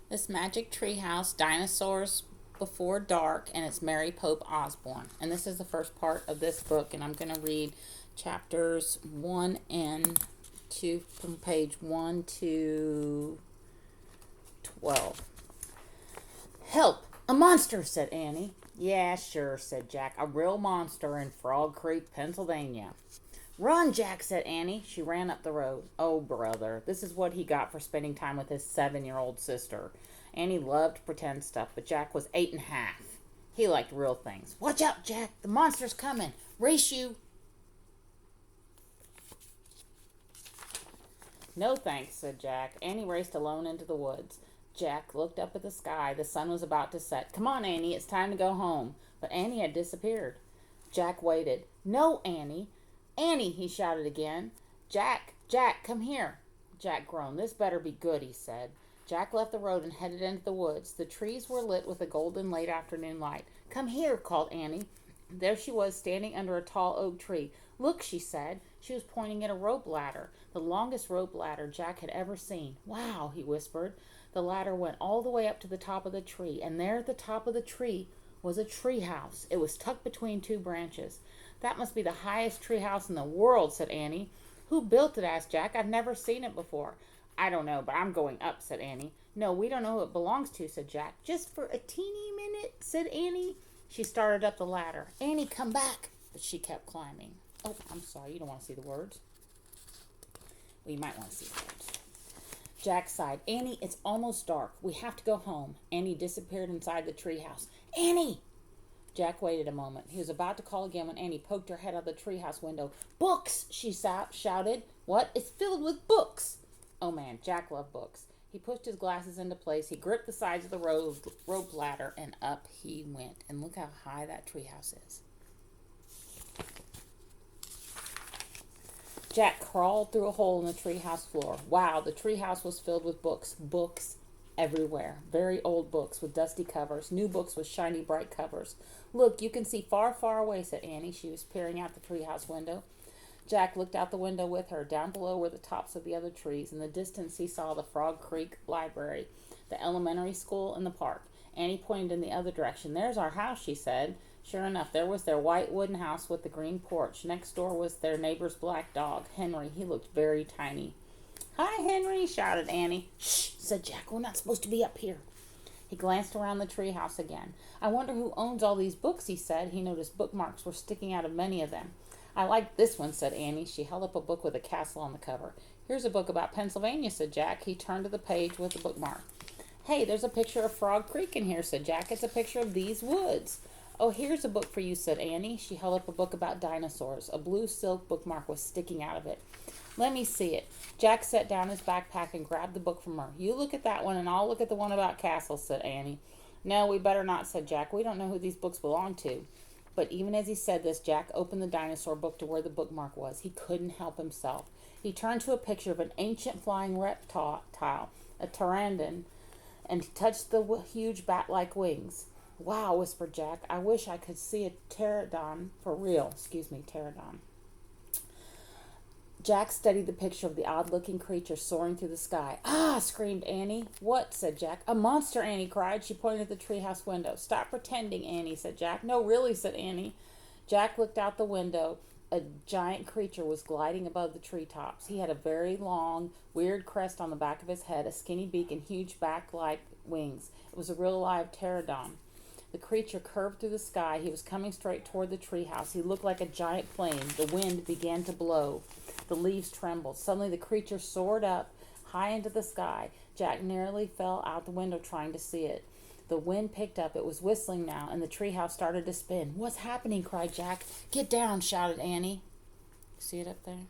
This Magic Treehouse, Dinosaurs Before Dark, and it's Mary Pope Osborne. And this is the first part of this book, and I'm going to read chapters 1 and 2 from page 1 to 12. Help! A monster, said Annie. Yeah, sure, said Jack. A real monster in Frog Creek, Pennsylvania. Run, Jack, said Annie. She ran up the road. Oh, brother, this is what he got for spending time with his 7-year-old sister. Annie loved pretend stuff, but Jack was 8 1/2. He liked real things. Watch out, Jack. The monster's coming. Race you. No thanks, said Jack. Annie raced alone into the woods. Jack looked up at the sky. The sun was about to set. Come on, Annie, it's time to go home. But Annie had disappeared. Jack waited. No, Annie. Annie, he shouted again. Jack, Jack, come here. Jack groaned. This better be good, he said. Jack left the road and headed into the woods. The trees were lit with a golden late afternoon light. Come here, called Annie. There she was, standing under a tall oak tree. Look, she said. She was pointing at a rope ladder, the longest rope ladder Jack had ever seen. Wow, he whispered. The ladder went all the way up to the top of the tree, and there at the top of the tree was a tree house. It was tucked between two branches. That must be the highest tree house in the world, said Annie. Who built it? Asked Jack. I've never seen it before. I don't know, but I'm going up, said Annie. No, we don't know who it belongs to, said Jack. Just for a teeny minute, said Annie. She started up the ladder. Annie, come back. But she kept climbing. Oh, I'm sorry, you don't want to see the words? Well, you might want to see the words. Jack sighed. Annie, it's almost dark. We have to go home. Annie disappeared inside the treehouse. Annie! Jack waited a moment. He was about to call again when Annie poked her head out the treehouse window. Books! She shouted. What? It's filled with books! Oh man, Jack loved books. He pushed his glasses into place. He gripped the sides of the rope ladder, and up he went. And look how high that treehouse is. Jack crawled through a hole in the treehouse floor. Wow, the treehouse was filled with books. Books everywhere. Very old books with dusty covers. New books with shiny, bright covers. Look, you can see far, far away, said Annie. She was peering out the treehouse window. Jack looked out the window with her. Down below were the tops of the other trees. In the distance, he saw the Frog Creek Library, the elementary school, and the park. Annie pointed in the other direction. There's our house, she said. Sure enough, there was their white wooden house with the green porch. Next door was their neighbor's black dog, Henry. He looked very tiny. Hi, Henry, shouted Annie. Shh, said Jack. We're not supposed to be up here. He glanced around the treehouse again. I wonder who owns all these books, he said. He noticed bookmarks were sticking out of many of them. I like this one, said Annie. She held up a book with a castle on the cover. Here's a book about Pennsylvania, said Jack. He turned to the page with the bookmark. Hey, there's a picture of Frog Creek in here, said Jack. It's a picture of these woods. Oh, here's a book for you, said Annie. She held up a book about dinosaurs. A blue silk bookmark was sticking out of it. Let me see it. Jack set down his backpack and grabbed the book from her. You look at that one and I'll look at the one about castles, said Annie. No, we better not, said Jack. We don't know who these books belong to. But even as he said this, Jack opened the dinosaur book to where the bookmark was. He couldn't help himself. He turned to a picture of an ancient flying reptile, a pteranodon, and he touched the huge bat-like wings. Wow, whispered Jack. I wish I could see a pteranodon for real. Pteranodon. Jack studied the picture of the odd-looking creature soaring through the sky. Ah, screamed Annie. What? Said Jack. A monster, Annie cried. She pointed at the treehouse window. Stop pretending, Annie, said Jack. No, really, said Annie. Jack looked out the window. A giant creature was gliding above the treetops. He had a very long, weird crest on the back of his head, a skinny beak, and huge back-like wings. It was a real live pteranodon. The creature curved through the sky. He was coming straight toward the treehouse. He looked like a giant plane. The wind began to blow. The leaves trembled. Suddenly the creature soared up high into the sky. Jack nearly fell out the window trying to see it. The wind picked up. It was whistling now, and the treehouse started to spin. What's happening? Cried Jack. Get down, shouted Annie. See it up there?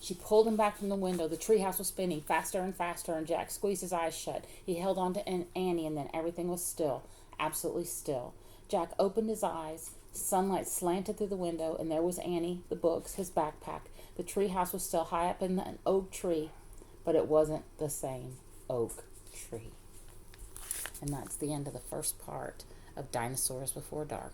She pulled him back from the window. The treehouse was spinning faster and faster, and Jack squeezed his eyes shut. He held on to Annie, and then everything was still, absolutely still. Jack opened his eyes. Sunlight slanted through the window, and there was Annie, the books, his backpack. The treehouse was still high up in an oak tree, but it wasn't the same oak tree. And that's the end of the first part of Dinosaurs Before Dark.